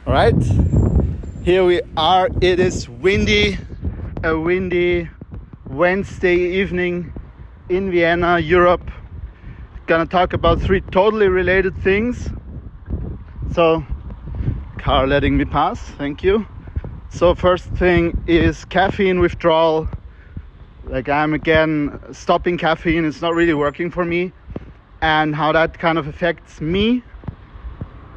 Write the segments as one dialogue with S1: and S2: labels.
S1: All right, here we are. It is windy, a windy Wednesday evening in Vienna, Europe. Gonna talk about 3 totally related things. So, car letting me pass, thank you. So first thing is caffeine withdrawal. Like I'm again stopping caffeine, it's not really working for me, and how that kind of affects me.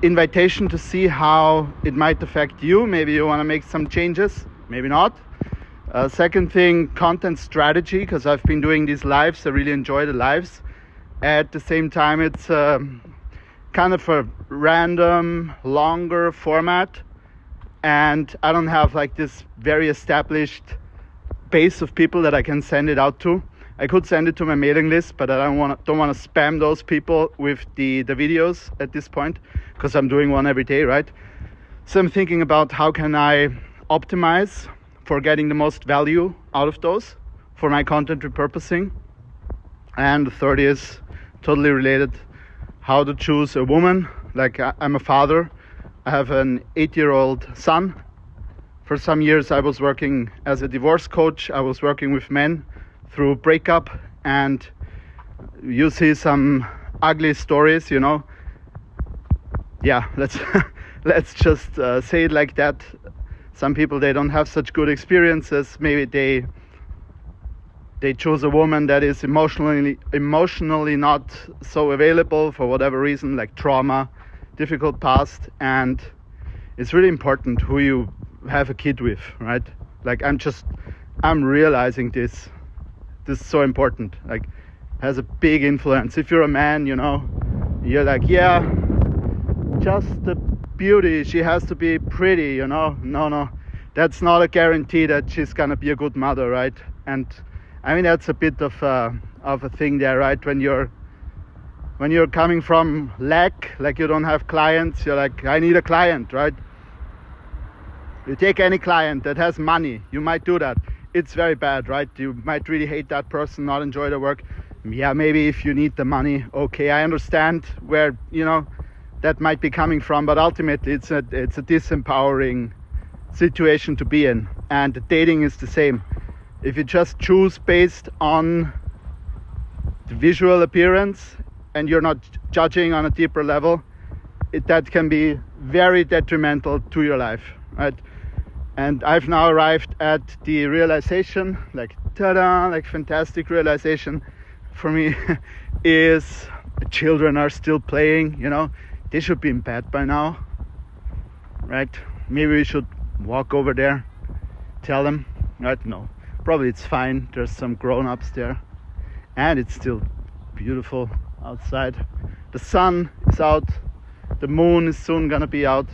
S1: Invitation to see how it might affect you. Maybe you want to make some changes, maybe not. Second thing, content strategy, because I've been doing these lives. I really enjoy the lives. At the same time, it's kind of a random, longer format, and I don't have like this very established base of people that I can send it out to. I could send it to my mailing list, but I don't want to spam those people with the videos at this point, because I'm doing one every day, right? So I'm thinking about how can I optimize for getting the most value out of those for my content repurposing. And the third is totally related, how to choose a woman. Like I'm a father, I have an 8-year-old son. For some years I was working as a divorce coach. I was working with men through breakup, and you see some ugly stories, you know. Yeah, let's just say it like that. Some people, they don't have such good experiences. Maybe they choose a woman that is emotionally not so available for whatever reason, like trauma, difficult past. And it's really important who you have a kid with, right? Like I'm realizing this is so important. Like has a big influence. If you're a man, you know, you're like, yeah, just the beauty, she has to be pretty, you know. No, that's not a guarantee that she's gonna be a good mother, right? And I mean, that's a bit of a thing there, right? When you're coming from lack, like you don't have clients, you're like, I need a client, right? You take any client that has money, you might do that. It's very bad, right? You might really hate that person, not enjoy the work. Yeah, maybe if you need the money, okay, I understand where, you know, that might be coming from, but ultimately it's a disempowering situation to be in. And the dating is the same. If you just choose based on the visual appearance and you're not judging on a deeper level, that can be very detrimental to your life, right? And I've now arrived at the realization, like ta-da, like fantastic realization for me is children are still playing, you know. They should be in bed by now, right? Maybe we should walk over there, tell them, right? No, probably it's fine. There's some grown-ups there, and it's still beautiful outside. The sun is out, the moon is soon gonna be out.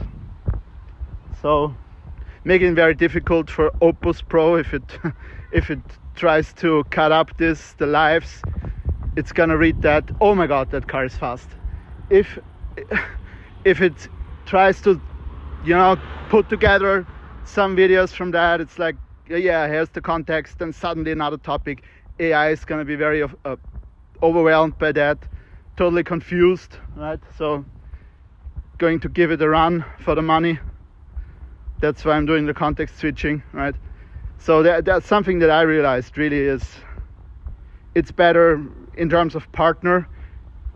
S1: So making it very difficult for Opus Pro if it tries to cut up the lives. It's gonna read that, oh my god, that car is fast. If it tries to, you know, put together some videos from that, it's like, yeah, here's the context, and suddenly another topic. AI is gonna be very overwhelmed by that, totally confused, right? So going to give it a run for the money. That's why I'm doing the context switching, right? So that's something that I realized really is, it's better in terms of partner.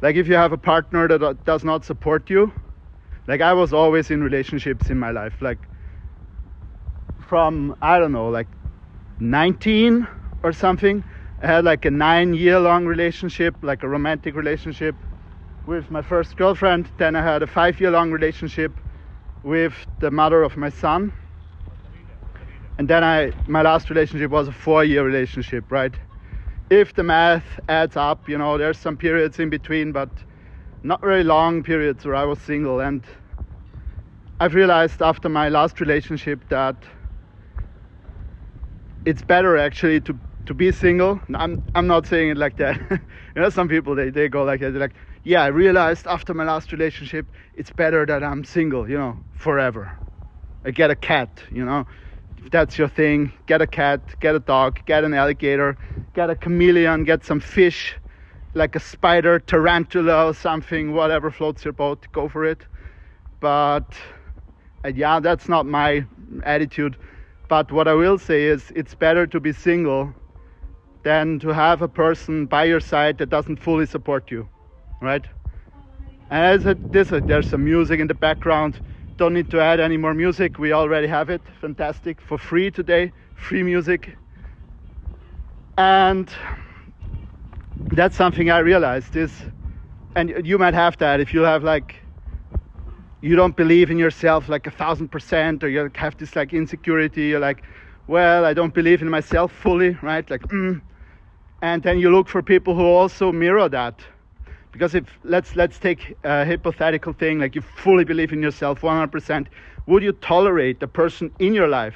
S1: Like if you have a partner that does not support you, like I was always in relationships in my life, like from, I don't know, like 19 or something. I had like a 9-year-long relationship, like a romantic relationship with my first girlfriend. Then I had a 5-year-long relationship with the mother of my son, and then my last relationship was a 4-year relationship, right? If the math adds up, you know, there's some periods in between, but not very long periods where I was single. And I've realized after my last relationship that it's better actually to be single. I'm not saying it like that. You know, some people they go like that. They're like, yeah, I realized after my last relationship, it's better that I'm single, you know, forever. I get a cat, you know. If that's your thing, get a cat, get a dog, get an alligator, get a chameleon, get some fish, like a spider, tarantula or something, whatever floats your boat, go for it. But yeah, that's not my attitude. But what I will say is it's better to be single than to have a person by your side that doesn't fully support you, right? And there's some music in the background. Don't need to add any more music. We already have it. Fantastic. For free today. Free music. And that's something I realized is, and you might have that if you have like, you don't believe in yourself like 1,000%, or you have this like insecurity. You're like, well, I don't believe in myself fully, right? Like, and then you look for people who also mirror that. Because if let's take a hypothetical thing, like you fully believe in yourself 100%, would you tolerate a person in your life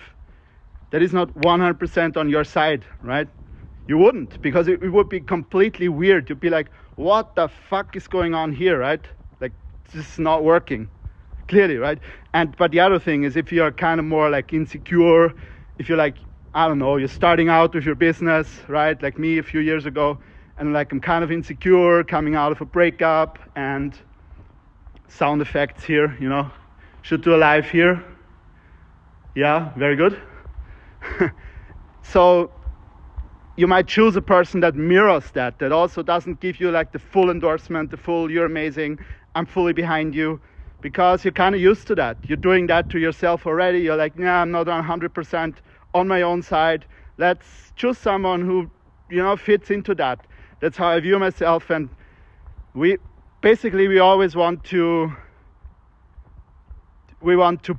S1: that is not 100% on your side, right? You wouldn't, because it would be completely weird. You'd be like, what the fuck is going on here, right? Like, this is not working, clearly, right? But the other thing is, if you're kind of more like insecure, if you're like, I don't know, you're starting out with your business, right? Like me a few years ago, and like I'm kind of insecure, coming out of a breakup, and sound effects here, you know. Should do a live here. Yeah, very good. So you might choose a person that mirrors that also doesn't give you like the full endorsement, the full, you're amazing, I'm fully behind you, because you're kind of used to that. You're doing that to yourself already. You're like, nah, I'm not 100% on my own side. Let's choose someone who, you know, fits into that. That's how I view myself. And we always want to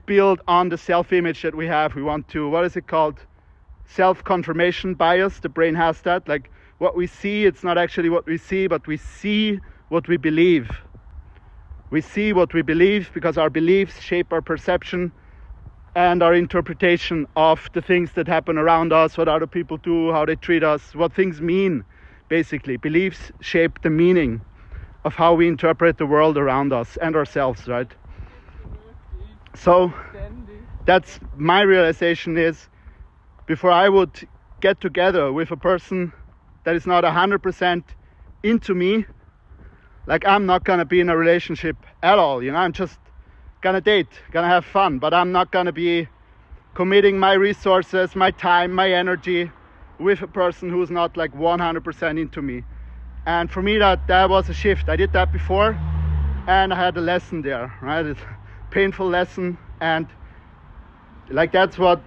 S1: build on the self-image that we have. We want to, what is it called? Self-confirmation bias. The brain has that. Like what we see, it's not actually what we see, but we see what we believe. We see what we believe because our beliefs shape our perception and our interpretation of the things that happen around us, what other people do, how they treat us, what things mean. Basically, beliefs shape the meaning of how we interpret the world around us and ourselves, right? So that's my realization is, before I would get together with a person that is not 100% into me, like I'm not gonna be in a relationship at all, you know, I'm just gonna date, gonna have fun, but I'm not gonna be committing my resources, my time, my energy with a person who's not like 100% into me. And for me that was a shift. I did that before and I had a lesson there, right? It's a painful lesson, and like that's what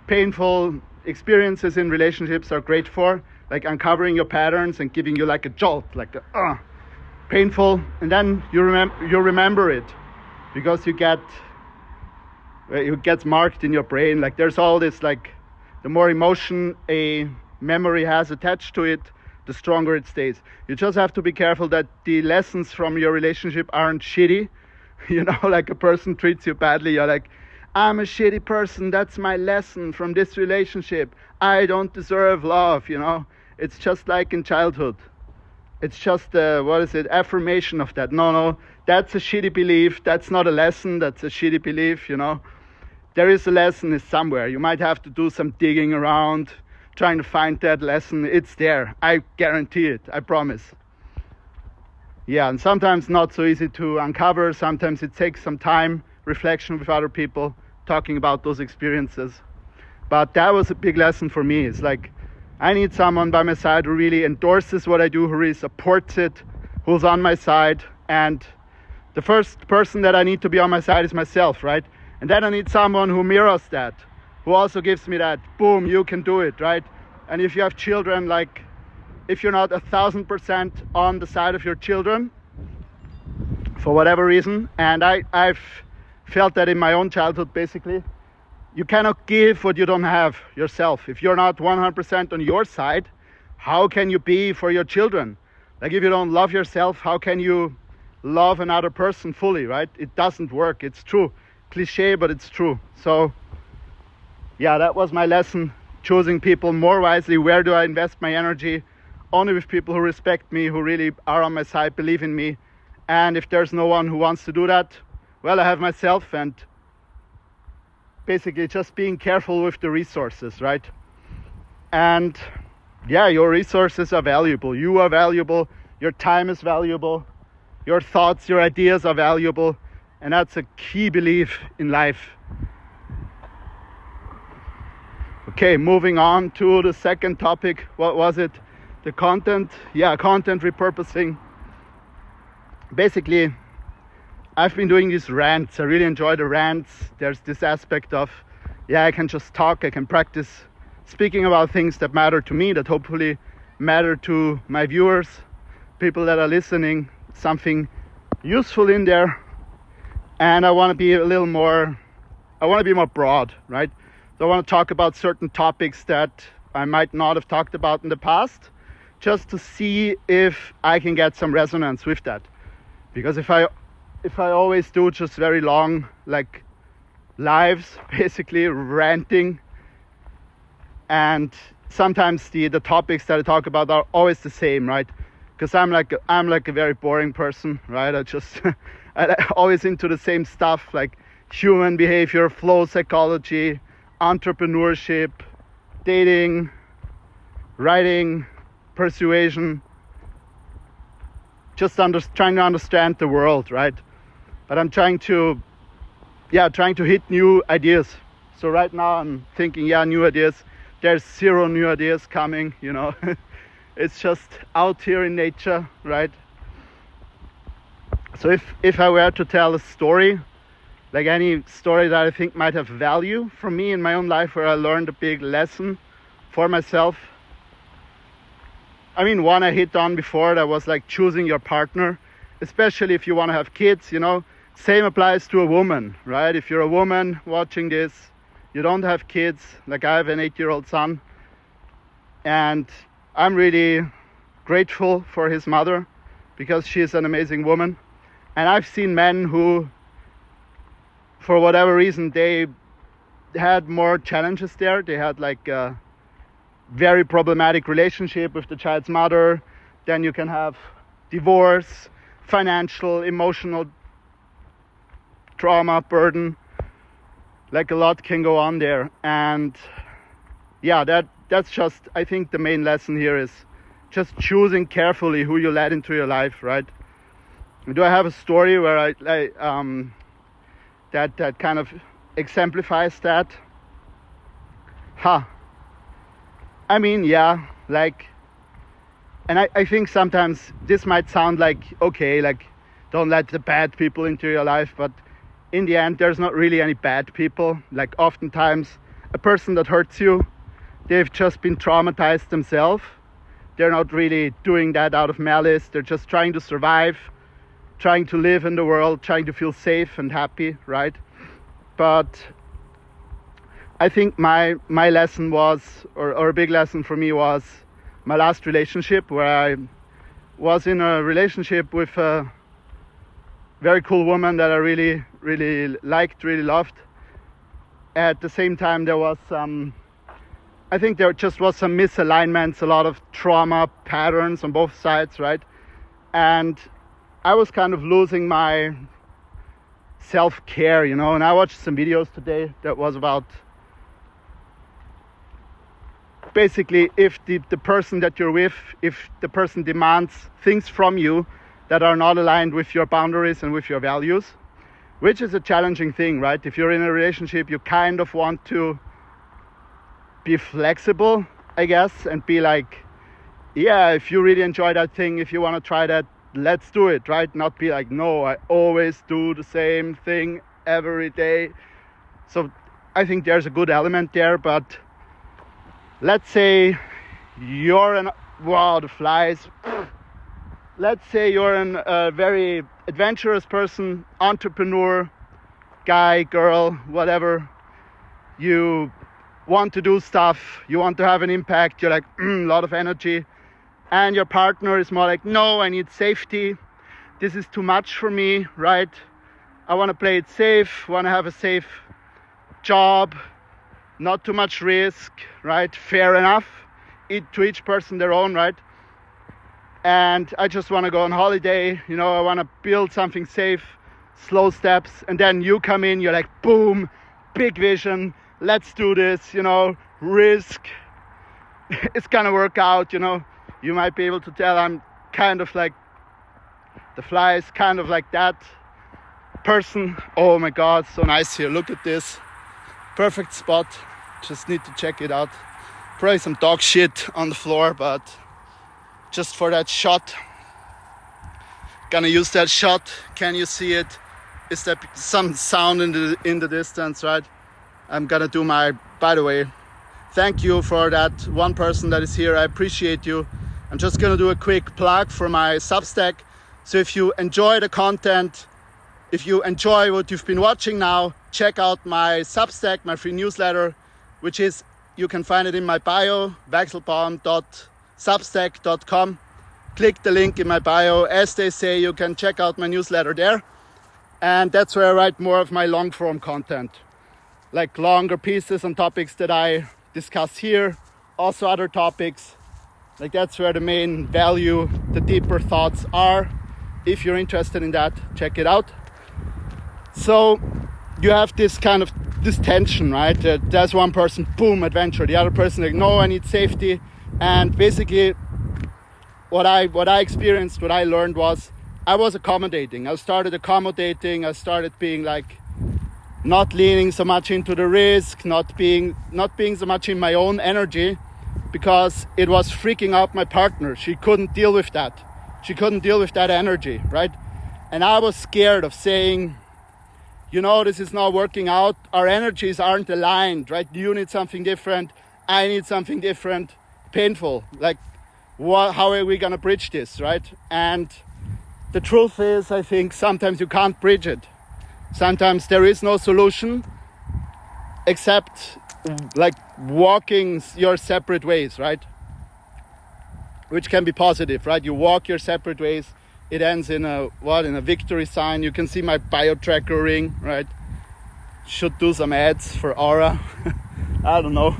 S1: painful experiences in relationships are great for, like uncovering your patterns and giving you like a jolt, like painful, and then you remember it because it gets marked in your brain. Like there's all this, like the more emotion a memory has attached to it, the stronger it stays. You just have to be careful that the lessons from your relationship aren't shitty. You know, like a person treats you badly, you're like, I'm a shitty person, that's my lesson from this relationship. I don't deserve love, you know. It's just like in childhood. It's just affirmation of that. No, that's a shitty belief. That's not a lesson, that's a shitty belief, you know. There is a lesson is somewhere. You might have to do some digging around, trying to find that lesson. It's there. I guarantee it. I promise. Yeah, and sometimes not so easy to uncover. Sometimes it takes some time, reflection with other people, talking about those experiences. But that was a big lesson for me. It's like, I need someone by my side who really endorses what I do, who really supports it, who's on my side. And the first person that I need to be on my side is myself, right? And then I need someone who mirrors that, who also gives me that, boom, you can do it, right? And if you have children, like, if you're not 1,000% on the side of your children, for whatever reason, and I've felt that in my own childhood, basically, you cannot give what you don't have yourself. If you're not 100% on your side, how can you be for your children? Like, if you don't love yourself, how can you love another person fully, right? It doesn't work. It's true. Cliche, but it's true. So yeah, that was my lesson. Choosing people more wisely. Where do I invest my energy? Only with people who respect me, who really are on my side, believe in me. And if there's no one who wants to do that, well, I have myself. And basically just being careful with the resources, right? And yeah, your resources are valuable. You are valuable. Your time is valuable. Your thoughts, your ideas are valuable. And that's a key belief in life. Okay, moving on to the second topic. What was it? The content. Yeah, content repurposing. Basically, I've been doing these rants. I really enjoy the rants. There's this aspect of, I can just talk, I can practice speaking about things that matter to me, that hopefully matter to my viewers, people that are listening, something useful in there. And I want to be more broad, right? So I want to talk about certain topics that I might not have talked about in the past, just to see if I can get some resonance with that. Because if I always do just very long, like, lives, basically ranting, and sometimes the topics that I talk about are always the same, right? Because I'm like a very boring person, right? I'm always into the same stuff, like human behavior, flow psychology, entrepreneurship, dating, writing, persuasion, just trying to understand the world, right? But I'm trying to hit new ideas. So right now I'm thinking, new ideas. There's 0 new ideas coming, It's just out here in nature, right? So if I were to tell a story, like any story that I think might have value for me in my own life, where I learned a big lesson for myself. I mean, one I hit on before, that was like choosing your partner, especially if you want to have kids, Same applies to a woman, right? If you're a woman watching this, you don't have kids, like I have an 8-year-old son, and I'm really grateful for his mother, because she's an amazing woman. And I've seen men who, for whatever reason, they had more challenges there. They had like a very problematic relationship with the child's mother. Then you can have divorce, financial, emotional trauma, burden. Like, a lot can go on there. And that's just, I think the main lesson here is just choosing carefully who you let into your life, right? Do I have a story where that kind of exemplifies that? I mean, and I think sometimes this might sound like, okay, like, don't let the bad people into your life, but in the end, there's not really any bad people. Like, oftentimes, a person that hurts you, they've just been traumatized themselves. They're not really doing that out of malice. They're just trying to survive, trying to live in the world, trying to feel safe and happy, right? But I think my lesson was, or a big lesson for me was my last relationship, where I was in a relationship with a very cool woman that I really, really liked, really loved. At the same time, there was I think there just was some misalignments, a lot of trauma patterns on both sides, right? And I was kind of losing my self-care, and I watched some videos today that was about basically if the person that you're with, if the person demands things from you that are not aligned with your boundaries and with your values, which is a challenging thing, right? If you're in a relationship, you kind of want to be flexible, I guess, and be like, if you really enjoy that thing, if you want to try that, let's do it, right? Not be like, no, I always do the same thing every day. So I think there's a good element there, but let's say you're the flies. Let's say you're a very adventurous person, entrepreneur, guy, girl, whatever. You want to do stuff, you want to have an impact, you're like, a lot of energy. And your partner is more like, no, I need safety. This is too much for me, right? I want to play it safe, want to have a safe job, not too much risk, right? Fair enough. To each person their own, right? And I just want to go on holiday, I want to build something safe, slow steps. And then you come in, you're like, boom, big vision, let's do this, risk. It's gonna work out, You might be able to tell I'm kind of like, the fly is kind of like that. person. Oh my God, so nice here. Look at this. Perfect spot. Just need to check it out. Probably some dog shit on the floor, but just for that shot. Gonna use that shot. Can you see it? Is there some sound in the distance, right? I'm gonna do my, by the way, thank you for that one person that is here. I appreciate you. I'm just gonna do a quick plug for my Substack. So if you enjoy the content, if you enjoy what you've been watching now, check out my Substack, my free newsletter, which is, you can find it in my bio, wechselbaum.substack.com. Click the link in my bio. As they say, you can check out my newsletter there. And that's where I write more of my long form content, like longer pieces on topics that I discuss here, also other topics. Like that's where the main value, the deeper thoughts are. If you're interested in that, check it out. So you have this kind of this tension, right? There's one person, boom, adventure. The other person like, no, I need safety. And basically what I experienced, what I learned was I was accommodating. I started accommodating. I started being like not leaning so much into the risk, not being so much in my own energy, because it was freaking out my partner. She couldn't deal with that. She couldn't deal with that energy, right? And I was scared of saying, you know, this is not working out. Our energies aren't aligned, right? You need something different. I need something different. Painful. Like, how are we going to bridge this, right? And the truth is, I think sometimes you can't bridge it. Sometimes there is no solution except like walking your separate ways, right? Which can be positive, right? You walk your separate ways. It ends in a victory sign. You can see my bio tracker ring, right? Should do some ads for Aura. I don't know.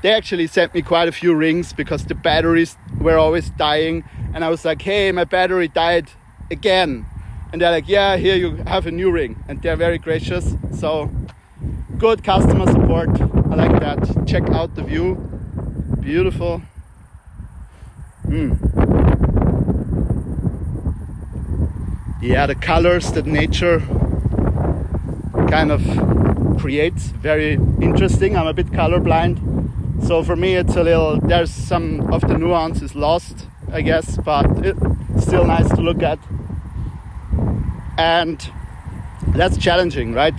S1: They actually sent me quite a few rings because the batteries were always dying. And I was like, hey, my battery died again. And they're like, yeah, here you have a new ring. And they're very gracious. So good customer support. I like that. Check out the view. Beautiful. Yeah, the colors that nature kind of creates, very interesting. I'm a bit colorblind, so for me it's a little, there's some of the nuances lost, I guess, but it's still nice to look at. And that's challenging, right?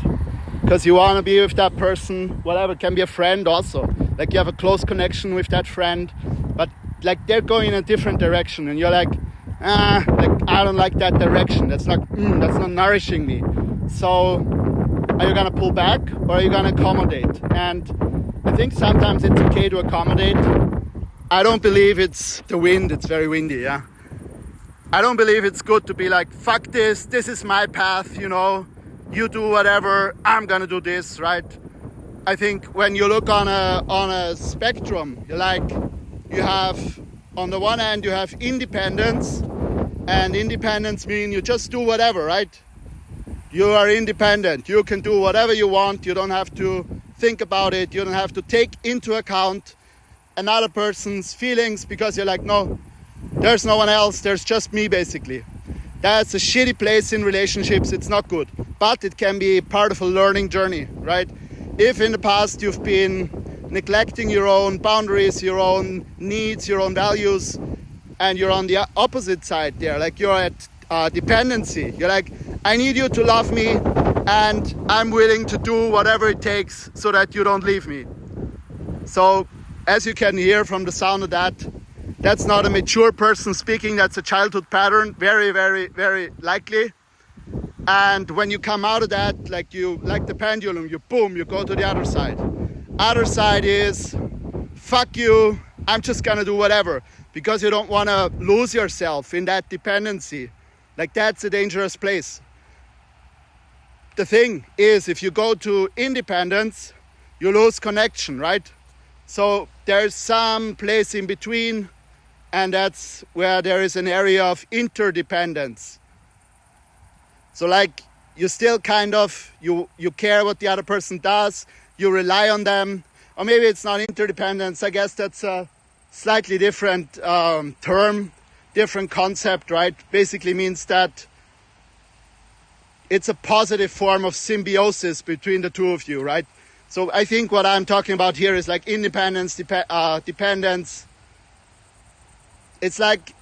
S1: Because you want to be with that person, whatever, it can be a friend also. Like you have a close connection with that friend, but like they're going in a different direction and you're like I don't like that direction. That's not nourishing me. So are you gonna pull back or are you gonna accommodate? And I think sometimes it's okay to accommodate. I don't believe it's the wind. It's very windy, yeah. I don't believe it's good to be like, fuck this is my path, you know, you do whatever, I'm gonna do this, right? I think when you look on a spectrum, you're like, you have, on the one hand, you have independence, and independence means you just do whatever, right? You are independent. You can do whatever you want. You don't have to think about it. You don't have to take into account another person's feelings because you're like, no, there's no one else. There's just me, basically. That's a shitty place in relationships. It's not good. But it can be part of a learning journey, right? If in the past you've been neglecting your own boundaries, your own needs, your own values, and you're on the opposite side there, like you're at dependency. You're like, I need you to love me and I'm willing to do whatever it takes so that you don't leave me. So as you can hear from the sound of that, that's not a mature person speaking, that's a childhood pattern, very, very, very likely. And when you come out of that, like the pendulum, you go to the other side. Other side is, fuck you, I'm just gonna do whatever, because you don't wanna lose yourself in that dependency. Like that's a dangerous place. The thing is, if you go to independence, you lose connection, right? So there's some place in between, and that's where there is an area of interdependence. So like you still kind of, you care what the other person does, you rely on them, or maybe it's not interdependence. I guess that's a slightly different term, different concept, right? Basically means that it's a positive form of symbiosis between the two of you, right? So I think what I'm talking about here is like independence, dependence. It's like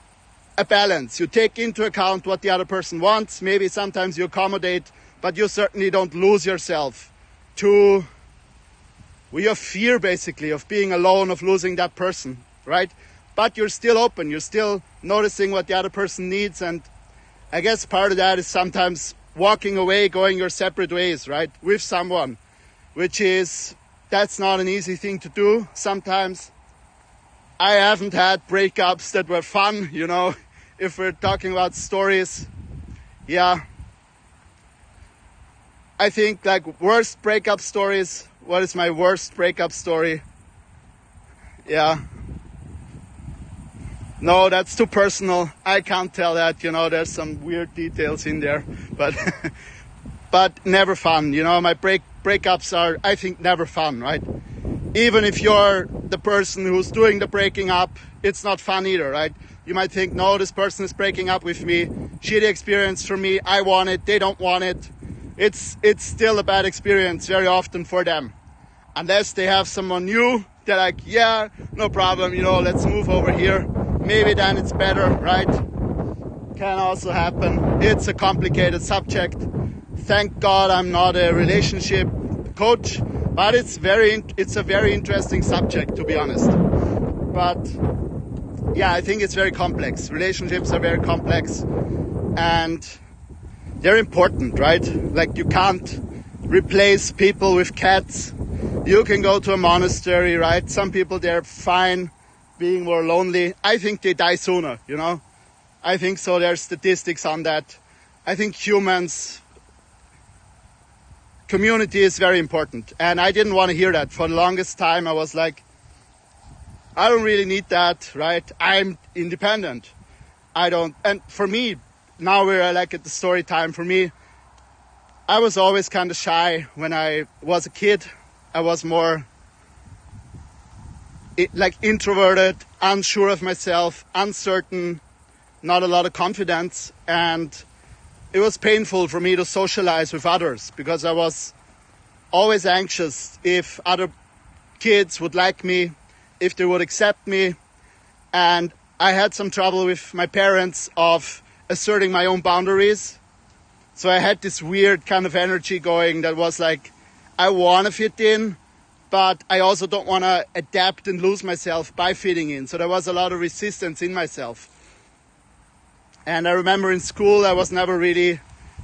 S1: a balance. You take into account what the other person wants. Maybe sometimes you accommodate, but you certainly don't lose yourself to your fear, basically, of being alone, of losing that person, right? But you're still open. You're still noticing what the other person needs. And I guess part of that is sometimes walking away, going your separate ways, right? With someone, that's not an easy thing to do. Sometimes I haven't had breakups that were fun, you know, if we're talking about stories. Yeah. I think like worst breakup stories. What is my worst breakup story? Yeah. No, that's too personal. I can't tell that, you know, there's some weird details in there, but but never fun. You know, my breakups are, I think, never fun, right? Even if you're the person who's doing the breaking up, it's not fun either, right? You might think, no, this person is breaking up with me. Shitty experience for me. I want it. They don't want it. It's still a bad experience very often for them. Unless they have someone new, they're like, yeah, no problem, you know, let's move over here. Maybe then it's better, right? Can also happen. It's a complicated subject. Thank God I'm not a relationship coach, but it's a very interesting subject, to be honest. But yeah, I think it's very complex. Relationships are very complex and they're important, right? Like you can't replace people with cats. You can go to a monastery, right? Some people, they're fine being more lonely. I think they die sooner, you know? I think so. There's statistics on that. I think community is very important. And I didn't want to hear that. For the longest time, I was like, I don't really need that, right? I'm independent. And for me, now we're like at the story time. For me, I was always kind of shy when I was a kid. I was more introverted, unsure of myself, uncertain, not a lot of confidence. And it was painful for me to socialize with others because I was always anxious if other kids would like me, if they would accept me. And I had some trouble with my parents of asserting my own boundaries. So I had this weird kind of energy going that was like, I want to fit in, but I also don't want to adapt and lose myself by fitting in. So there was a lot of resistance in myself. And I remember in school, I was never really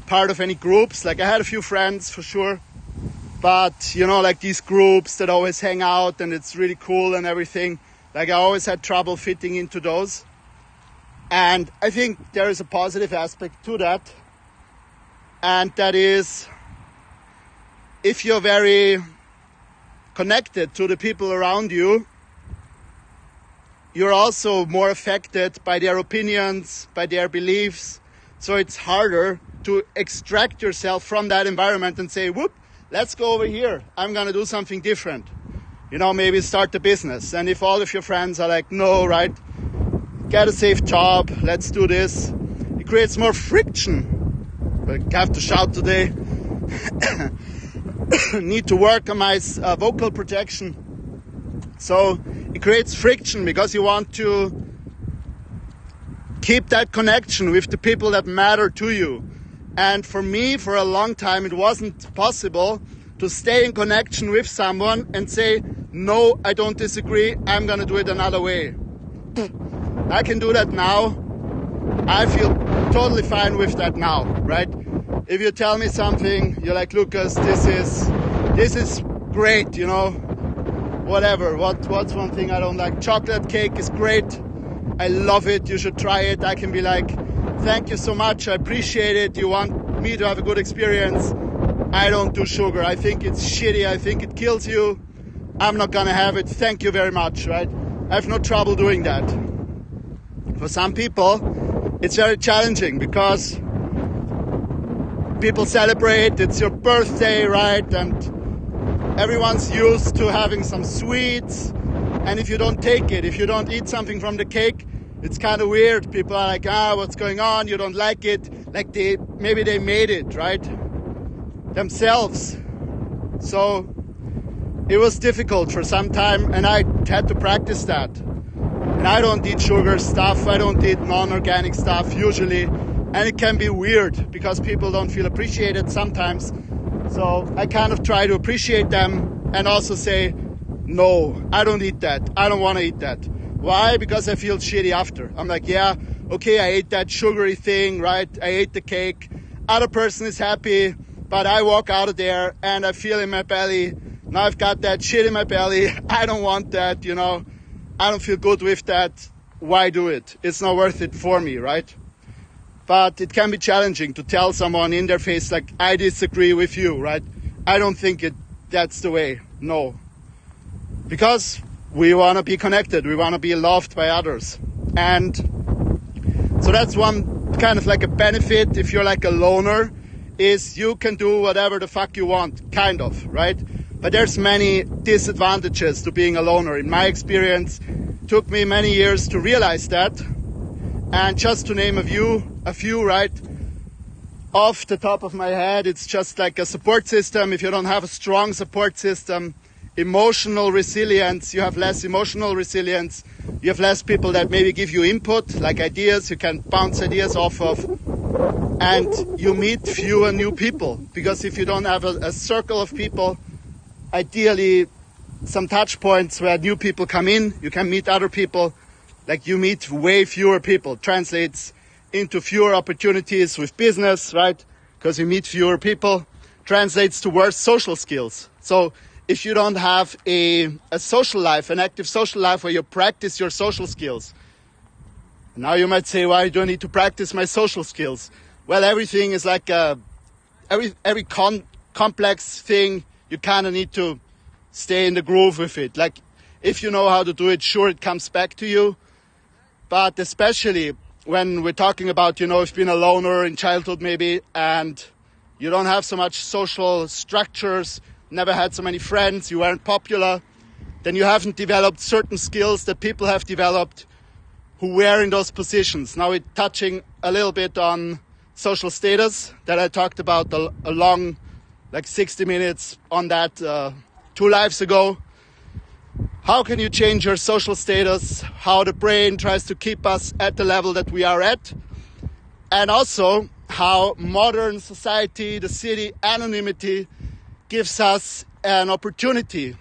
S1: part of any groups. Like I had a few friends for sure, but you know, like these groups that always hang out and it's really cool and everything. Like I always had trouble fitting into those. And I think there is a positive aspect to that. And that is, if you're very connected to the people around you, you're also more affected by their opinions, by their beliefs. So it's harder to extract yourself from that environment and say, whoop, let's go over here. I'm going to do something different. You know, maybe start a business. And if all of your friends are like, no, right, get a safe job, let's do this. It creates more friction. I have to shout today. Need to work on my vocal protection. So it creates friction because you want to keep that connection with the people that matter to you. And for me, for a long time, it wasn't possible to stay in connection with someone and say, no, I don't disagree, I'm going to do it another way. I can do that now. I feel totally fine with that now, right? If you tell me something, you're like, Lucas, this is great, you know, whatever. What's one thing I don't like? Chocolate cake is great. I love it. You should try it. I can be like, thank you so much. I appreciate it. You want me to have a good experience. I don't do sugar. I think it's shitty. I think it kills you. I'm not gonna have it. Thank you very much, right? I have no trouble doing that. For some people, it's very challenging because people celebrate, it's your birthday, right? And everyone's used to having some sweets. And if you don't take it, if you don't eat something from the cake, it's kind of weird. People are like, what's going on? You don't like it? like maybe they made it, right, themselves. So it was difficult for some time, and I had to practice that. And I don't eat sugar stuff, I don't eat non-organic stuff usually, and it can be weird because people don't feel appreciated sometimes. So I kind of try to appreciate them and also say, no, I don't eat that, I don't want to eat that. Why? Because I feel shitty after. I'm like, yeah, okay, I ate that sugary thing, right? I ate the cake. Other person is happy, but I walk out of there and I feel in my belly, now I've got that shit in my belly. I don't want that, you know. I don't feel good with that. Why do it? It's not worth it for me, right? But it can be challenging to tell someone in their face, like, I disagree with you, right? I don't think that's the way. No. Because we want to be connected. We want to be loved by others. And so that's one kind of like a benefit if you're like a loner, is you can do whatever the fuck you want, kind of, right? But there's many disadvantages to being a loner. In my experience, it took me many years to realize that. And just to name a few, right? Off the top of my head, it's just like a support system. If you don't have a strong support system, emotional resilience, you have less emotional resilience. You have less people that maybe give you input, like ideas, you can bounce ideas off of. And you meet fewer new people. Because if you don't have a circle of people, ideally some touch points where new people come in, you can meet other people, like you meet way fewer people. Translates into fewer opportunities with business, right? Because you meet fewer people. Translates to worse social skills. So if you don't have a social life, an active social life where you practice your social skills. Now you might say, why do I need to practice my social skills? Well, everything is like every complex thing, you kind of need to stay in the groove with it. Like, if you know how to do it, sure, it comes back to you. But especially when we're talking about, you know, if you've been a loner in childhood maybe, and you don't have so much social structures, never had so many friends, you weren't popular, then you haven't developed certain skills that people have developed who were in those positions. Now we're touching a little bit on social status that I talked about a long, like 60 minutes on that 2 lives ago. How can you change your social status? How the brain tries to keep us at the level that we are at. And also how modern society, the city, anonymity gives us an opportunity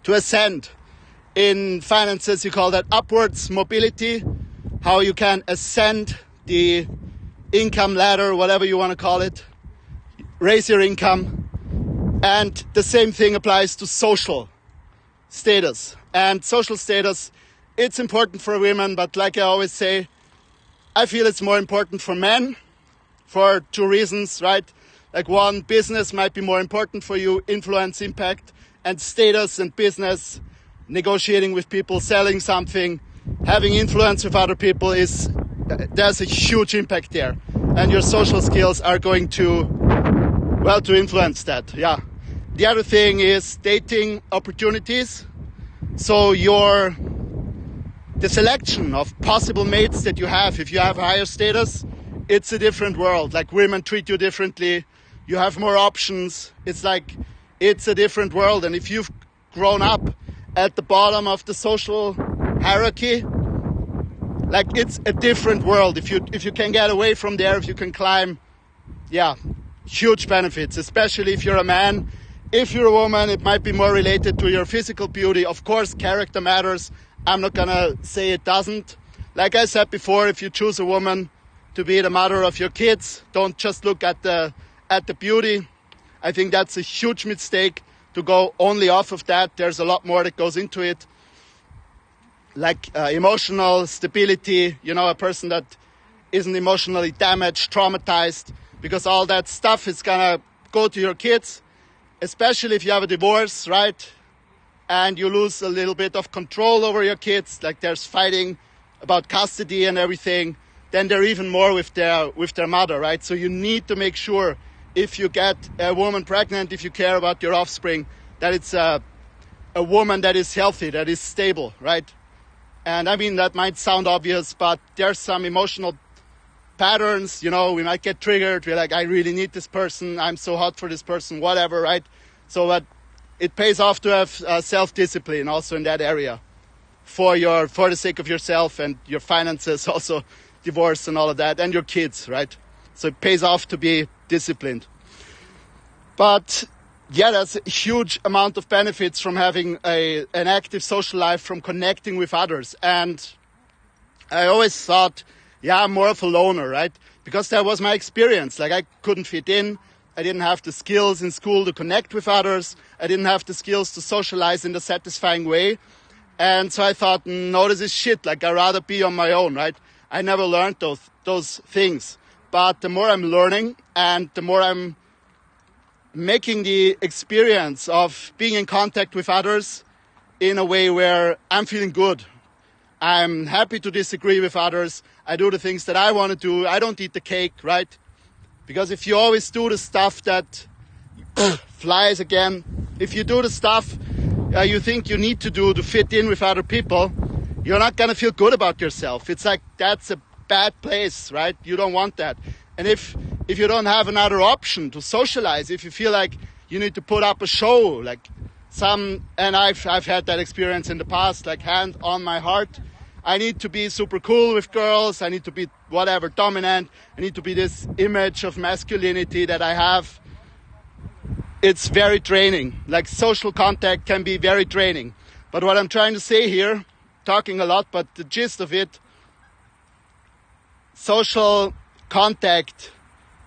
S1: to ascend. In finances, you call that upwards mobility, how you can ascend the income ladder, whatever you want to call it, raise your income. And the same thing applies to social status. And social status, it's important for women, but like I always say, I feel it's more important for men for 2 reasons, right? Like, one, business might be more important for you, influence, impact, and status and business, negotiating with people, selling something, having influence with other people there's a huge impact there. And your social skills are going to influence that, yeah. The other thing is dating opportunities. So the selection of possible mates that you have, if you have higher status, it's a different world. Like, women treat you differently. You have more options. It's a different world. And if you've grown up at the bottom of the social hierarchy, like, it's a different world. If you can get away from there, if you can climb, yeah, huge benefits, especially if you're a man. If you're a woman, it might be more related to your physical beauty. Of course, character matters. I'm not gonna say it doesn't. Like I said before, if you choose a woman to be the mother of your kids, don't just look at the beauty. I think that's a huge mistake to go only off of that. There's a lot more that goes into it. Like emotional stability, you know, a person that isn't emotionally damaged, traumatized, because all that stuff is gonna go to your kids. Especially if you have a divorce, right? And you lose a little bit of control over your kids, like there's fighting about custody and everything, then they're even more with their mother, right? So you need to make sure, if you get a woman pregnant, if you care about your offspring, that it's a woman that is healthy, that is stable, right? And I mean, that might sound obvious, but there's some emotional patterns, you know, we might get triggered. We're like, I really need this person. I'm so hot for this person, whatever, right? So that it pays off to have self-discipline also in that area for the sake of yourself and your finances, also divorce and all of that, and your kids, right? So it pays off to be disciplined. But yeah, there's a huge amount of benefits from having an active social life, from connecting with others. And I always thought, yeah, I'm more of a loner, right? Because that was my experience. Like, I couldn't fit in. I didn't have the skills in school to connect with others. I didn't have the skills to socialize in a satisfying way. And so I thought, no, this is shit. Like, I'd rather be on my own, right? I never learned those things. But the more I'm learning and the more I'm making the experience of being in contact with others in a way where I'm feeling good. I'm happy to disagree with others. I do the things that I want to do. I don't eat the cake, right? Because if you always do the stuff that flies again, if you do the stuff you think you need to do to fit in with other people, you're not going to feel good about yourself. It's like, that's a bad place, right? You don't want that. And if you don't have another option to socialize, if you feel like you need to put up a show, like and I've had that experience in the past, like, hand on my heart, I need to be super cool with girls, I need to be whatever, dominant, I need to be this image of masculinity that I have. It's very draining. Like, social contact can be very draining. But what I'm trying to say here, talking a lot, but the gist of it, social contact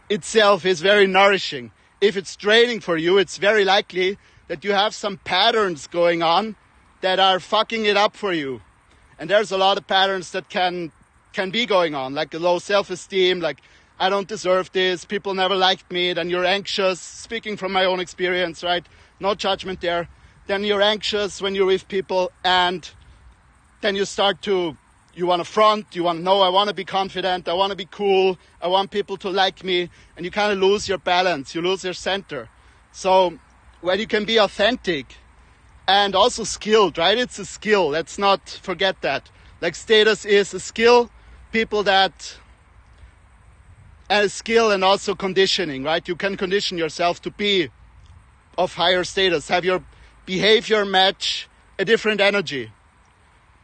S1: itself is very nourishing. If it's draining for you, it's very likely that you have some patterns going on that are fucking it up for you. And there's a lot of patterns that can be going on, like a low self-esteem, like, I don't deserve this, people never liked me, then you're anxious, speaking from my own experience, right? No judgment there. Then you're anxious when you're with people, and then you want to front, you want to know, I want to be confident, I want to be cool, I want people to like me, and you kind of lose your balance, you lose your center. So when you can be authentic and also skilled, right? It's a skill, let's not forget that. Like, status is a skill, and a skill, and also conditioning, right? You can condition yourself to be of higher status, have your behavior match a different energy.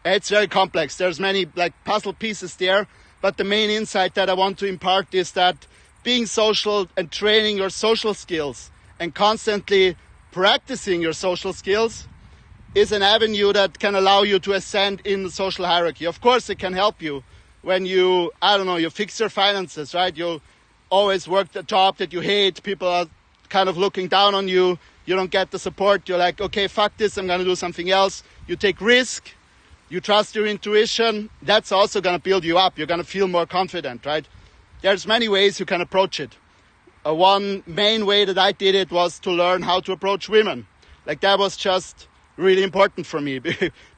S1: It's very complex. There's many like puzzle pieces there, but the main insight that I want to impart is that being social and training your social skills and constantly practicing your social skills is an avenue that can allow you to ascend in the social hierarchy. Of course, it can help you when you fix your finances, right? You always work a job that you hate. People are kind of looking down on you. You don't get the support. You're like, okay, fuck this. I'm going to do something else. You take risk. You trust your intuition. That's also going to build you up. You're going to feel more confident, right? There's many ways you can approach it. One main way that I did it was to learn how to approach women. Like, that was just really important for me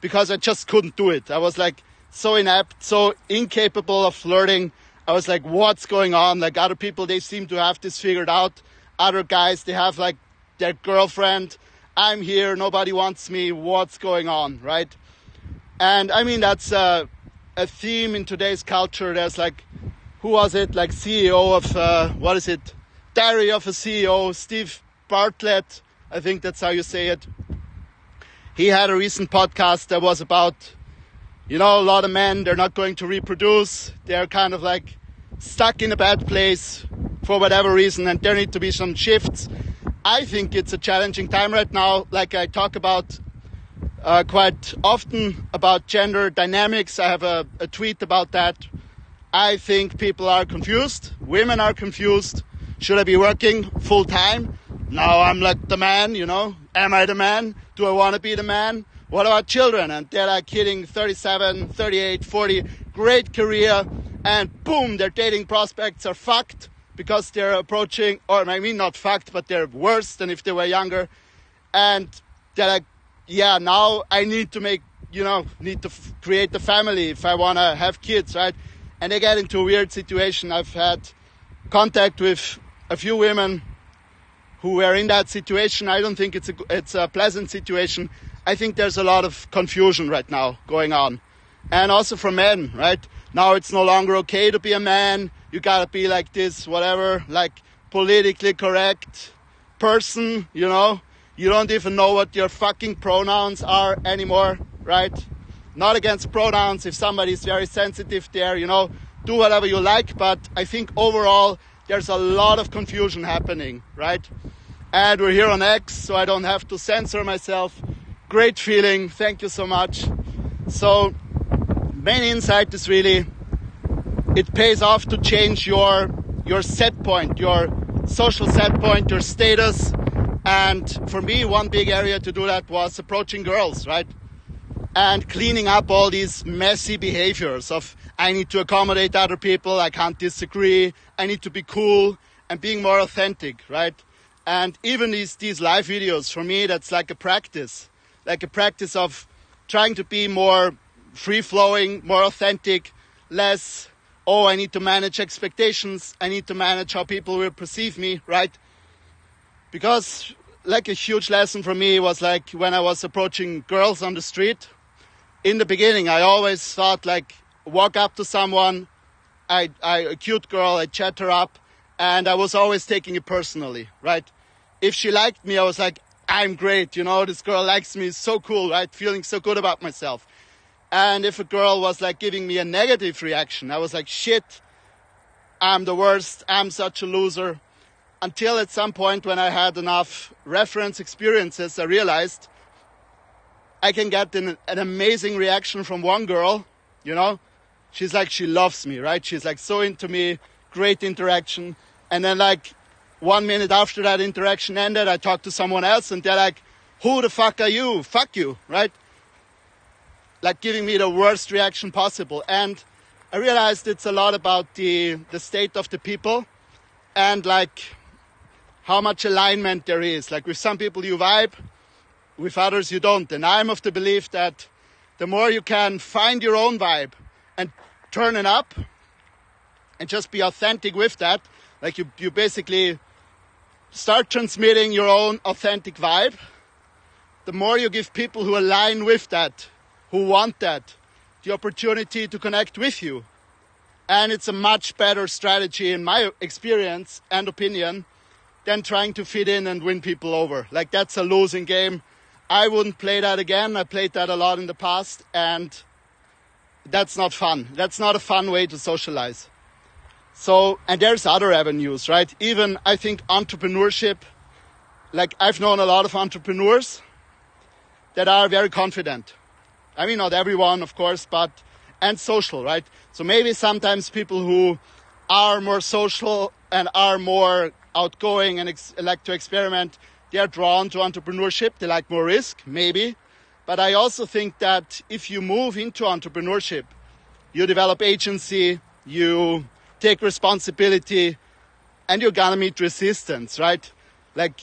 S1: because I just couldn't do it. I was like so inept, so incapable of flirting. I was like, what's going on? Like, other people, they seem to have this figured out. Other guys, they have like their girlfriend. I'm here, nobody wants me. What's going on, right? And I mean, that's a theme in today's culture. There's like, who was it? Like CEO of, Diary of a CEO, Steve Bartlett. I think that's how you say it. He had a recent podcast that was about, a lot of men, they're not going to reproduce. They're kind of like stuck in a bad place for whatever reason, and there need to be some shifts. I think it's a challenging time right now. Like, I talk about quite often about gender dynamics. I have a tweet about that. I think people are confused. Women are confused. Should I be working full time? Now I'm like the man, Am I the man? Do I want to be the man? What about children? And they're like hitting 37, 38, 40, great career, and boom, their dating prospects are fucked because they're approaching, or I mean not fucked, but they're worse than if they were younger. And they're like, yeah, now I need to create the family if I want to have kids, right? And they get into a weird situation. I've had contact with a few women who were in that situation. I don't think it's a pleasant situation. I think there's a lot of confusion right now going on. And also for men, right? Now it's no longer okay to be a man. you gotta be like this, whatever, like politically correct person, you know. You don't even know what your fucking pronouns are anymore, right? Not against pronouns. If somebody is very sensitive there, you know, do whatever you like. But I think overall, there's a lot of confusion happening, right? And we're here on X, so I don't have to censor myself. Great feeling. Thank you so much. So, main insight is really, it pays off to change your set point, your social set point, your status. And for me, one big area to do that was approaching girls, right? And cleaning up all these messy behaviors of, I need to accommodate other people, I can't disagree, I need to be cool, and being more authentic, right? And even these live videos, for me, that's like a practice of trying to be more free-flowing, more authentic, less, oh, I need to manage expectations, I need to manage how people will perceive me, right? Because like a huge lesson for me was like when I was approaching girls on the street. In the beginning, I always thought like, walk up to someone, a cute girl, I chat her up, and I was always taking it personally, right? If she liked me, I was like, I'm great, you know, this girl likes me, so cool, right? Feeling so good about myself. And if a girl was like giving me a negative reaction, I was like, shit, I'm the worst, I'm such a loser. Until at some point when I had enough reference experiences, I realized I can get an amazing reaction from one girl, you know. She's like, she loves me, right? She's like so into me, great interaction. And then like 1 minute after that interaction ended, I talked to someone else and they're like, who the fuck are you? Fuck you, right? Like giving me the worst reaction possible. And I realized it's a lot about the state of the people and like how much alignment there is. Like with some people you vibe, with others you don't. And I'm of the belief that the more you can find your own vibe and turn it up and just be authentic with that, like you basically start transmitting your own authentic vibe, the more you give people who align with that, who want that, the opportunity to connect with you. And it's a much better strategy in my experience and opinion than trying to fit in and win people over. Like that's a losing game. I wouldn't play that again. I played that a lot in the past and that's not fun. That's not a fun way to socialize. So, and there's other avenues, right? Even I think entrepreneurship, like I've known a lot of entrepreneurs that are very confident. I mean, not everyone, of course, and social, right? So maybe sometimes people who are more social and are more outgoing and like to experiment, they are drawn to entrepreneurship. They like more risk, maybe. But I also think that if you move into entrepreneurship, you develop agency, you take responsibility, and you're gonna meet resistance, right? Like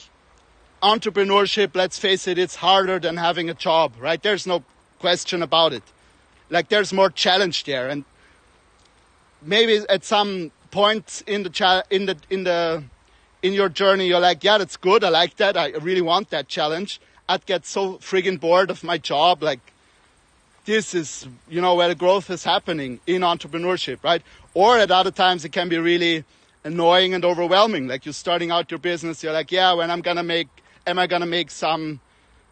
S1: entrepreneurship, let's face it, it's harder than having a job, right? There's no question about it. Like there's more challenge there, and maybe at some point in your journey, you're like, yeah, that's good. I like that. I really want that challenge. I'd get so friggin' bored of my job. Like this is, you know, where the growth is happening in entrepreneurship, right? Or at other times it can be really annoying and overwhelming. Like you're starting out your business. You're like, yeah, am I gonna make some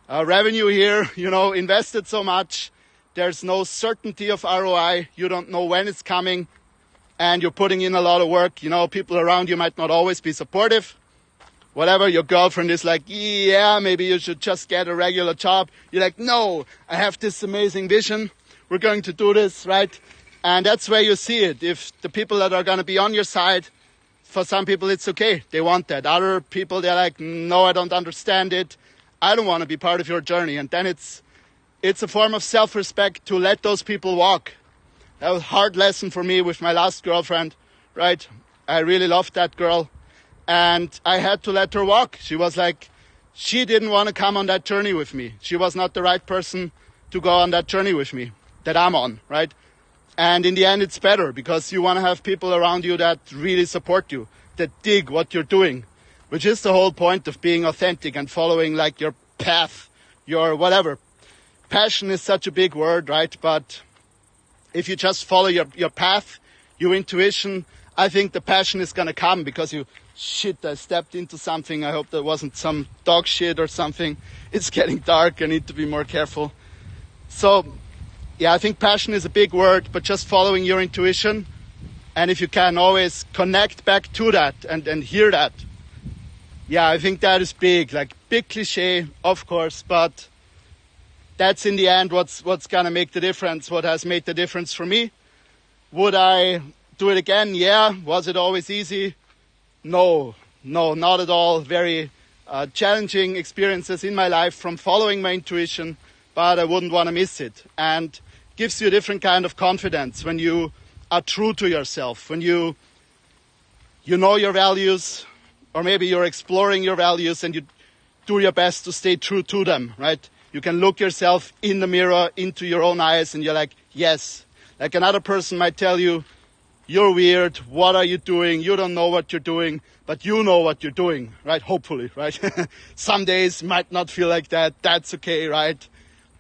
S1: revenue here? You know, invested so much. There's no certainty of ROI. You don't know when it's coming. And you're putting in a lot of work. You know, people around you might not always be supportive. Whatever, your girlfriend is like, yeah, maybe you should just get a regular job. You're like, no, I have this amazing vision. We're going to do this, right? And that's where you see it. If the people that are going to be on your side, for some people it's okay. They want that. Other people, they're like, no, I don't understand it. I don't want to be part of your journey. And then it's a form of self-respect to let those people walk. That was a hard lesson for me with my last girlfriend, right? I really loved that girl. And I had to let her walk. She was like, she didn't want to come on that journey with me. She was not the right person to go on that journey with me that I'm on, right? And in the end, it's better because you want to have people around you that really support you, that dig what you're doing, which is the whole point of being authentic and following like your path, your whatever. Passion is such a big word, right? But if you just follow your path, your intuition, I think the passion is going to come because I stepped into something. I hope that wasn't some dog shit or something. It's getting dark. I need to be more careful. So, yeah, I think passion is a big word, but just following your intuition. And if you can always connect back to that and hear that. Yeah, I think that is big. Like, big cliche, of course, but that's in the end what's going to make the difference, what has made the difference for me. Would I do it again? Yeah. Was it always easy? No, not at all. Very challenging experiences in my life from following my intuition, but I wouldn't want to miss it. And gives you a different kind of confidence when you are true to yourself, when you know your values, or maybe you're exploring your values and you do your best to stay true to them, right? You can look yourself in the mirror, into your own eyes, and you're like, yes. Like another person might tell you, you're weird, what are you doing? You don't know what you're doing, but you know what you're doing, right? Hopefully, right? Some days might not feel like that. That's okay, right?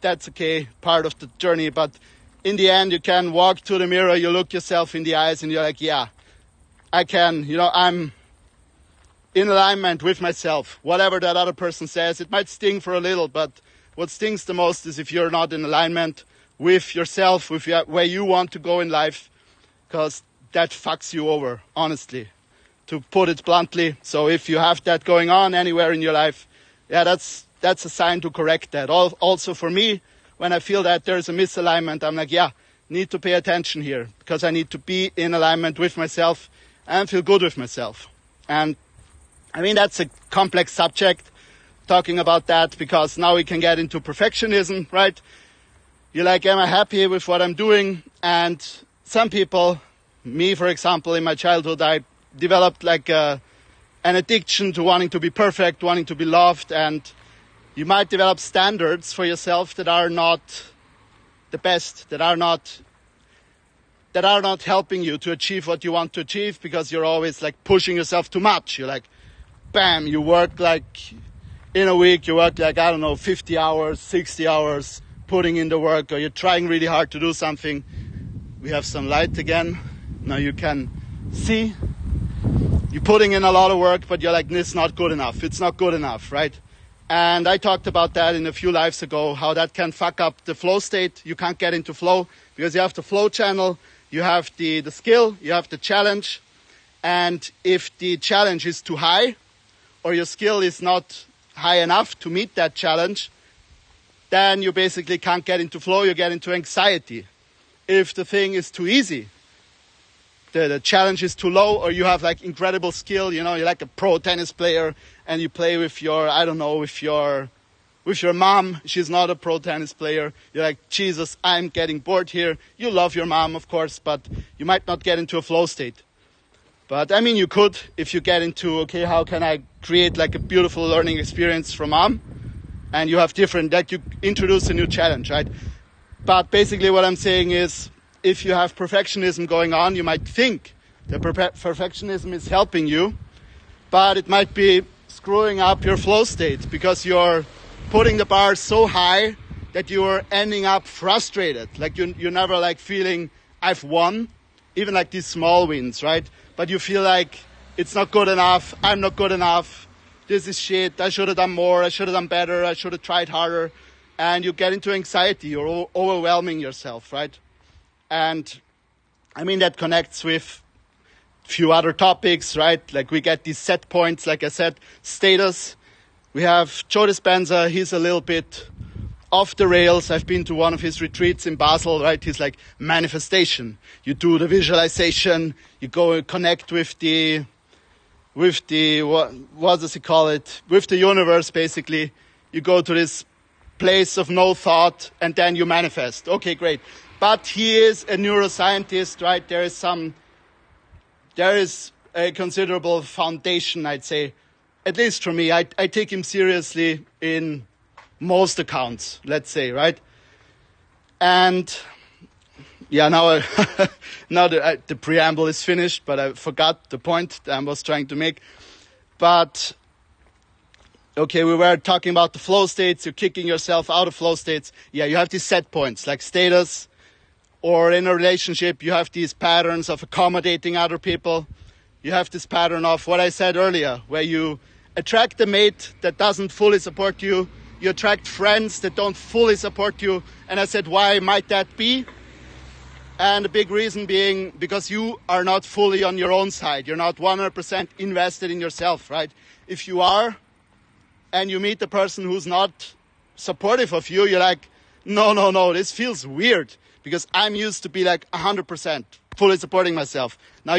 S1: That's okay, part of the journey. But in the end, you can walk to the mirror, you look yourself in the eyes, and you're like, yeah, I can, I'm in alignment with myself. Whatever that other person says, it might sting for a little, but what stings the most is if you're not in alignment with yourself, with where you want to go in life, because that fucks you over, honestly, to put it bluntly. So if you have that going on anywhere in your life, yeah, that's a sign to correct that. Also for me, when I feel that there's a misalignment, I'm like, yeah, need to pay attention here, because I need to be in alignment with myself and feel good with myself. And I mean, that's a complex subject, talking about that, because now we can get into perfectionism, right? You're like, am I happy with what I'm doing? And some people, me for example, in my childhood, I developed like an addiction to wanting to be perfect, wanting to be loved, and you might develop standards for yourself that are not the best, that are not helping you to achieve what you want to achieve, because you're always like pushing yourself too much. You're like, bam, you work like, in a week, you work like, 50 hours, 60 hours, putting in the work, or you're trying really hard to do something. We have some light again. Now you can see. You're putting in a lot of work, but you're like, it's not good enough. It's not good enough, right? And I talked about that in a few lives ago, how that can fuck up the flow state. You can't get into flow because you have the flow channel, you have the skill, you have the challenge. And if the challenge is too high, or your skill is not high enough to meet that challenge, then you basically can't get into flow, you get into anxiety. If the thing is too easy, the challenge is too low, or you have like incredible skill, you're like a pro tennis player and you play with your, with your mom, she's not a pro tennis player, you're like, Jesus, I'm getting bored here. You love your mom, of course, but you might not get into a flow state. But I mean, you could, if you get into, okay, how can I create like a beautiful learning experience for mom? And you have like you introduce a new challenge, right? But basically what I'm saying is, if you have perfectionism going on, you might think that perfectionism is helping you, but it might be screwing up your flow state, because you're putting the bar so high that you're ending up frustrated. Like you're never like feeling, I've won, even like these small wins, right? But you feel like it's not good enough, I'm not good enough, this is shit, I should have done more, I should have done better, I should have tried harder. And you get into anxiety, you're overwhelming yourself, right? And I mean, that connects with a few other topics, right? Like we get these set points, like I said, status. We have Joe Dispenza, he's a little bit off the rails. I've been to one of his retreats in Basel, right? He's like manifestation. You do the visualization, you go and connect with the what does he call it? With the universe, basically. You go to this place of no thought and then you manifest. Okay, great. But he is a neuroscientist, right? There is a considerable foundation, I'd say. At least for me, I take him seriously in most accounts, let's say, right? And yeah, now the preamble is finished, but I forgot the point that I was trying to make. But okay, we were talking about the flow states. You're kicking yourself out of flow states. Yeah, you have these set points like status, or in a relationship, you have these patterns of accommodating other people. You have this pattern of what I said earlier, where you attract a mate that doesn't fully support you. You attract friends that don't fully support you. And I said, why might that be? And the big reason being because you are not fully on your own side. You're not 100% invested in yourself, right? If you are, and you meet the person who's not supportive of you, you're like, no, this feels weird because I'm used to be like 100% fully supporting myself. Now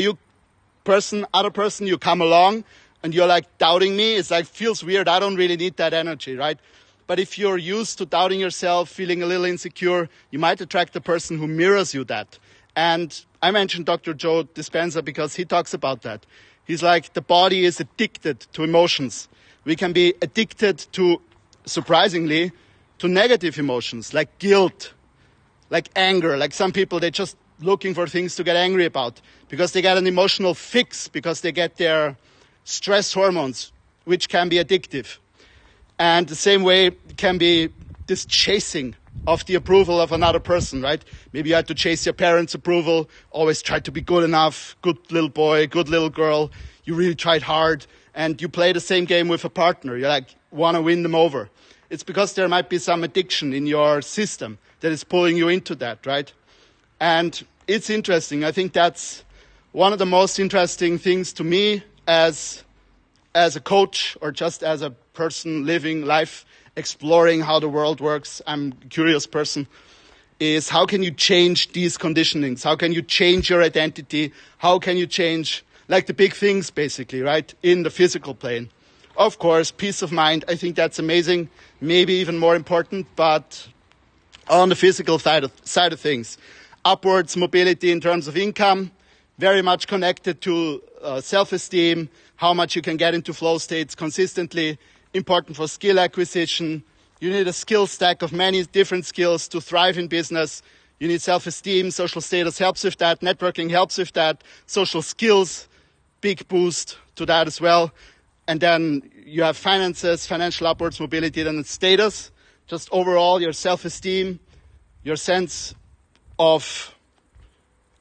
S1: other person, you come along and you're like doubting me. It's like, feels weird. I don't really need that energy, right? But if you're used to doubting yourself, feeling a little insecure, you might attract a person who mirrors you that. And I mentioned Dr. Joe Dispenza because he talks about that. He's like, the body is addicted to emotions. We can be addicted to, surprisingly, to negative emotions like guilt, like anger. Like some people, they're just looking for things to get angry about because they get an emotional fix, because they get their stress hormones, which can be addictive. And the same way can be this chasing of the approval of another person, right? Maybe you had to chase your parents' approval, always try to be good enough, good little boy, good little girl. You really tried hard. And you play the same game with a partner. You like want to win them over. It's because there might be some addiction in your system that is pulling you into that, right? And it's interesting. I think that's one of the most interesting things to me as a coach or just as a person living life, exploring how the world works. I'm a curious person. Is how can you change these conditionings? How can you change your identity? How can you change like the big things, basically, right, in the physical plane? Of course, peace of mind, I think that's amazing, maybe even more important, but on the physical side of things. Upwards mobility in terms of income, very much connected to self-esteem, how much you can get into flow states consistently, important for skill acquisition. You need a skill stack of many different skills to thrive in business. You need self-esteem, social status helps with that, networking helps with that, social skills, big boost to that as well. And then you have finances, financial upwards mobility, then it's status, just overall your self-esteem, your sense of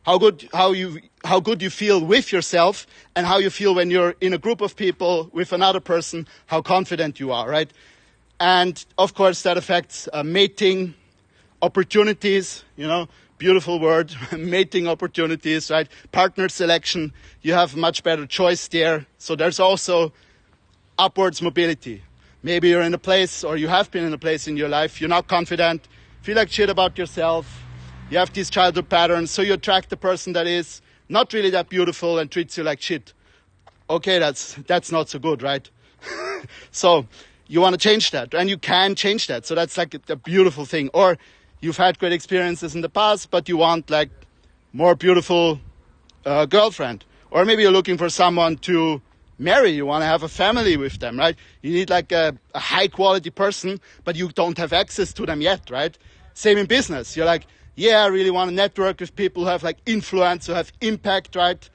S1: how good you feel with yourself and how you feel when you're in a group of people with another person, how confident you are, right? And of course that affects mating opportunities, beautiful word, mating opportunities, right? Partner selection, you have much better choice there. So there's also upwards mobility. Maybe you're in a place, or you have been in a place in your life, you're not confident, feel like shit about yourself, you have these childhood patterns, so you attract the person that is not really that beautiful and treats you like shit. Okay, that's not so good, right? So you want to change that, and you can change that. So that's like a beautiful thing. Or you've had great experiences in the past, but you want like more beautiful girlfriend. Or maybe you're looking for someone to marry. You want to have a family with them, right? You need like a high quality person, but you don't have access to them yet, right? Same in business. You're like, yeah, I really want to network with people who have like influence, who have impact, right?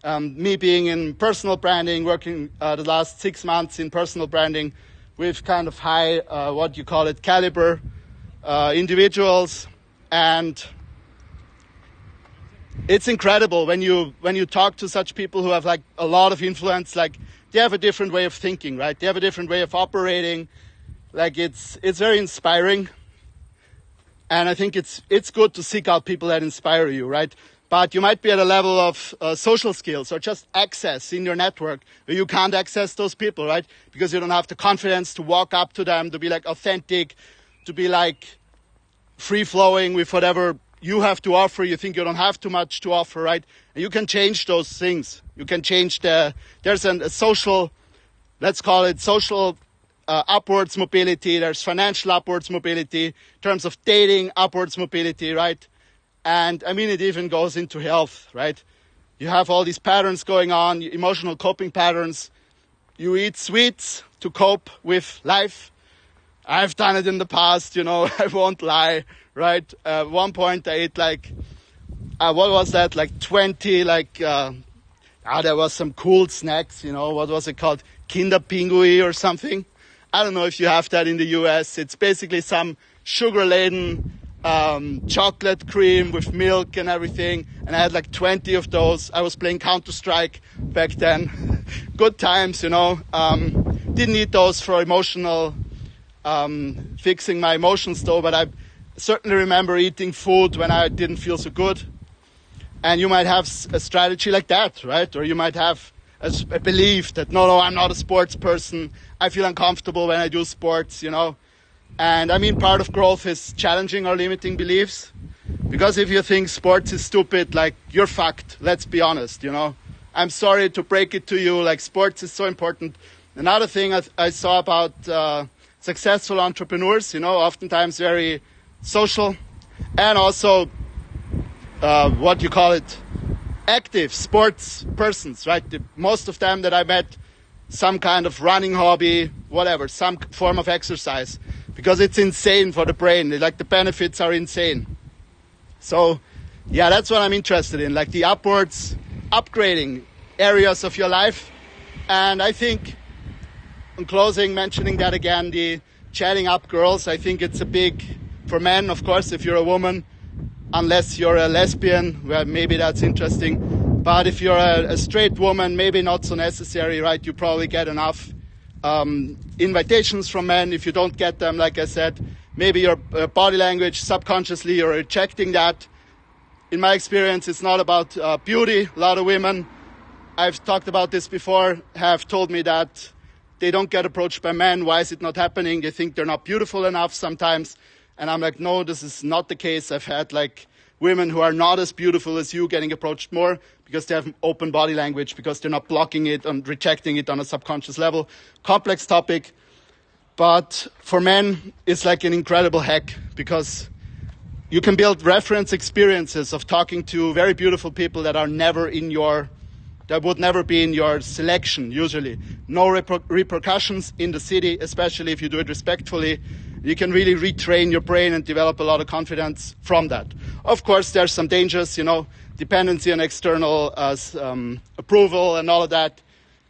S1: Me being in personal branding, working the last 6 months in personal branding with kind of high, caliber individuals. And it's incredible when you talk to such people who have like a lot of influence, like they have a different way of thinking, right? They have a different way of operating. Like it's very inspiring. And I think it's good to seek out people that inspire you, right? But you might be at a level of social skills or just access in your network where you can't access those people, right? Because you don't have the confidence to walk up to them, to be like authentic, to be like free-flowing with whatever you have to offer. You think you don't have too much to offer, right? And you can change those things. You can change there's a social, let's call it social upwards mobility. There's financial upwards mobility, in terms of dating upwards mobility, right? And I mean, it even goes into health, right? You have all these patterns going on, emotional coping patterns. You eat sweets to cope with life. I've done it in the past, I won't lie, right? At one point I ate like, what was that? Like 20, there was some cool snacks, what was it called? Kinderpingui or something. I don't know if you have that in the US. It's basically some sugar-laden chocolate cream with milk and everything. And I had like 20 of those. I was playing Counter-Strike back then. Good times, Didn't eat those for emotional, fixing my emotions though, but I certainly remember eating food when I didn't feel so good. And you might have a strategy like that, right? Or you might have a belief that, no, I'm not a sports person. I feel uncomfortable when I do sports, And I mean, part of growth is challenging our limiting beliefs. Because if you think sports is stupid, like, you're fucked. Let's be honest, I'm sorry to break it to you, like, sports is so important. Another thing I saw about successful entrepreneurs, oftentimes very social, and also what you call it, active sports persons, right? Most of them that I met, some kind of running hobby, whatever, some form of exercise, because it's insane for the brain. Like, the benefits are insane. So, yeah, that's what I'm interested in, like the upgrading areas of your life. And I think, in closing, mentioning that again, the chatting up girls, I think it's a big, for men, of course, if you're a woman, unless you're a lesbian, well, maybe that's interesting. But if you're a straight woman, maybe not so necessary, right? You probably get enough invitations from men. If you don't get them, like I said, maybe your body language, subconsciously, you're rejecting that. In my experience, it's not about beauty. A lot of women, I've talked about this before, have told me that they don't get approached by men. Why is it not happening? They think they're not beautiful enough sometimes. And I'm like, no, this is not the case. I've had like women who are not as beautiful as you getting approached more because they have open body language, because they're not blocking it and rejecting it on a subconscious level. Complex topic. But for men, it's like an incredible hack, because you can build reference experiences of talking to very beautiful people that are never in your, that would never be in your selection, usually. No repercussions in the city, especially if you do it respectfully. You can really retrain your brain and develop a lot of confidence from that. Of course, there's some dangers, dependency on external approval and all of that.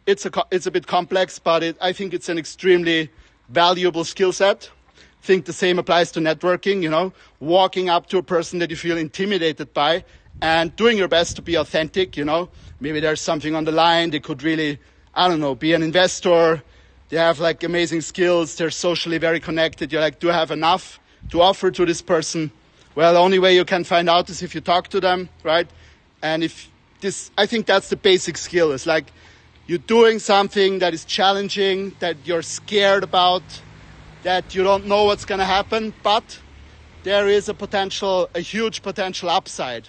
S1: It's a bit complex, but I think it's an extremely valuable skill set. I think the same applies to networking, walking up to a person that you feel intimidated by and doing your best to be authentic, Maybe there's something on the line. They could really, be an investor. They have like amazing skills. They're socially very connected. You're like, do I have enough to offer to this person? Well, the only way you can find out is if you talk to them, right? And I think that's the basic skill. It's like you're doing something that is challenging, that you're scared about, that you don't know what's going to happen, but there is a huge potential upside.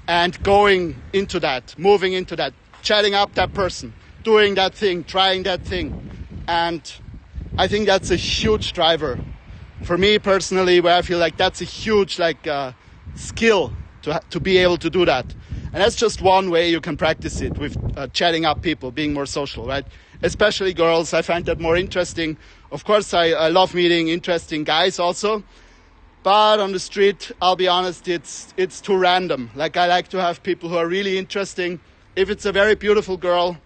S1: And going into that, moving into that, chatting up that person, doing that thing, trying that thing. And I think that's a huge driver for me personally, where I feel like that's a huge skill to be able to do that. And that's just one way you can practice it, with chatting up people, being more social, right? Especially girls, I find that more interesting. Of course, I love meeting interesting guys also. But on the street, I'll be honest, it's too random. Like, I like to have people who are really interesting. If it's a very beautiful girl,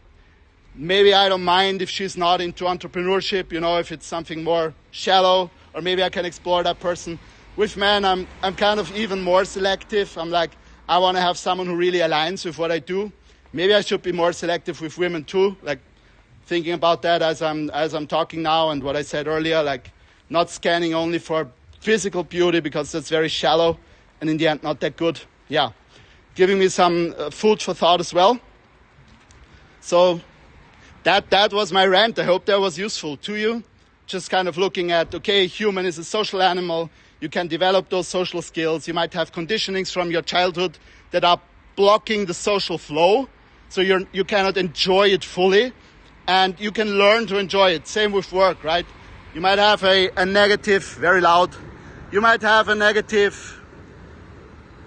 S1: maybe I don't mind if she's not into entrepreneurship, if it's something more shallow, or maybe I can explore that person. With men, I'm kind of even more selective. I'm like, I want to have someone who really aligns with what I do. Maybe I should be more selective with women too, like thinking about that as I'm talking now, and what I said earlier, like not scanning only for physical beauty, because that's very shallow and in the end not that good. Yeah, giving me some food for thought as well. So that was my rant. I hope that was useful to you. Just kind of looking at, okay, human is a social animal. You can develop those social skills. You might have conditionings from your childhood that are blocking the social flow, so you cannot enjoy it fully, and you can learn to enjoy it. Same with work, right? You might have a negative, very loud, you might have a negative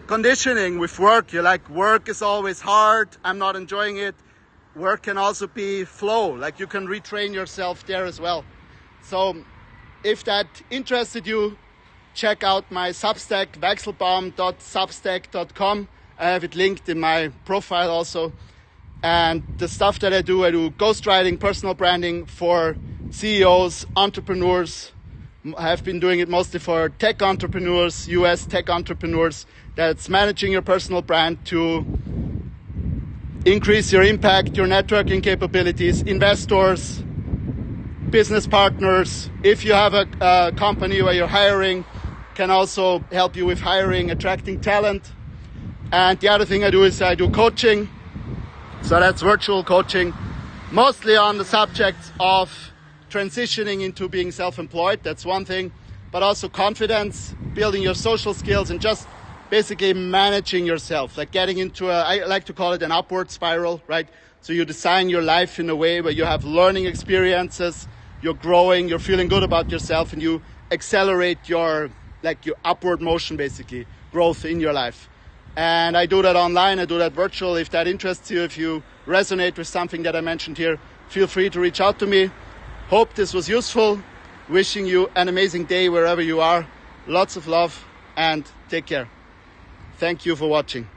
S1: conditioning with work. You're like, work is always hard, I'm not enjoying it. Work can also be flow, like you can retrain yourself there as well. So if that interested you, check out my Substack, wechselbaum.substack.com. I have it linked in my profile also. And the stuff that I do ghostwriting, personal branding for CEOs, entrepreneurs, I have been doing it mostly for tech entrepreneurs, US tech entrepreneurs. That's managing your personal brand to increase your impact, your networking capabilities, investors, business partners. If you have a company where you're hiring, can also help you with hiring, attracting talent. And the other thing I do is I do coaching. So that's virtual coaching, mostly on the subjects of transitioning into being self-employed. That's one thing, but also confidence, building your social skills, and just basically managing yourself, like getting into I like to call it an upward spiral, right? So you design your life in a way where you have learning experiences, you're growing, you're feeling good about yourself, and you accelerate your upward motion, basically, growth in your life. And I do that online, I do that virtual. If that interests you, if you resonate with something that I mentioned here, feel free to reach out to me. Hope this was useful. Wishing you an amazing day wherever you are. Lots of love and take care. Thank you for watching.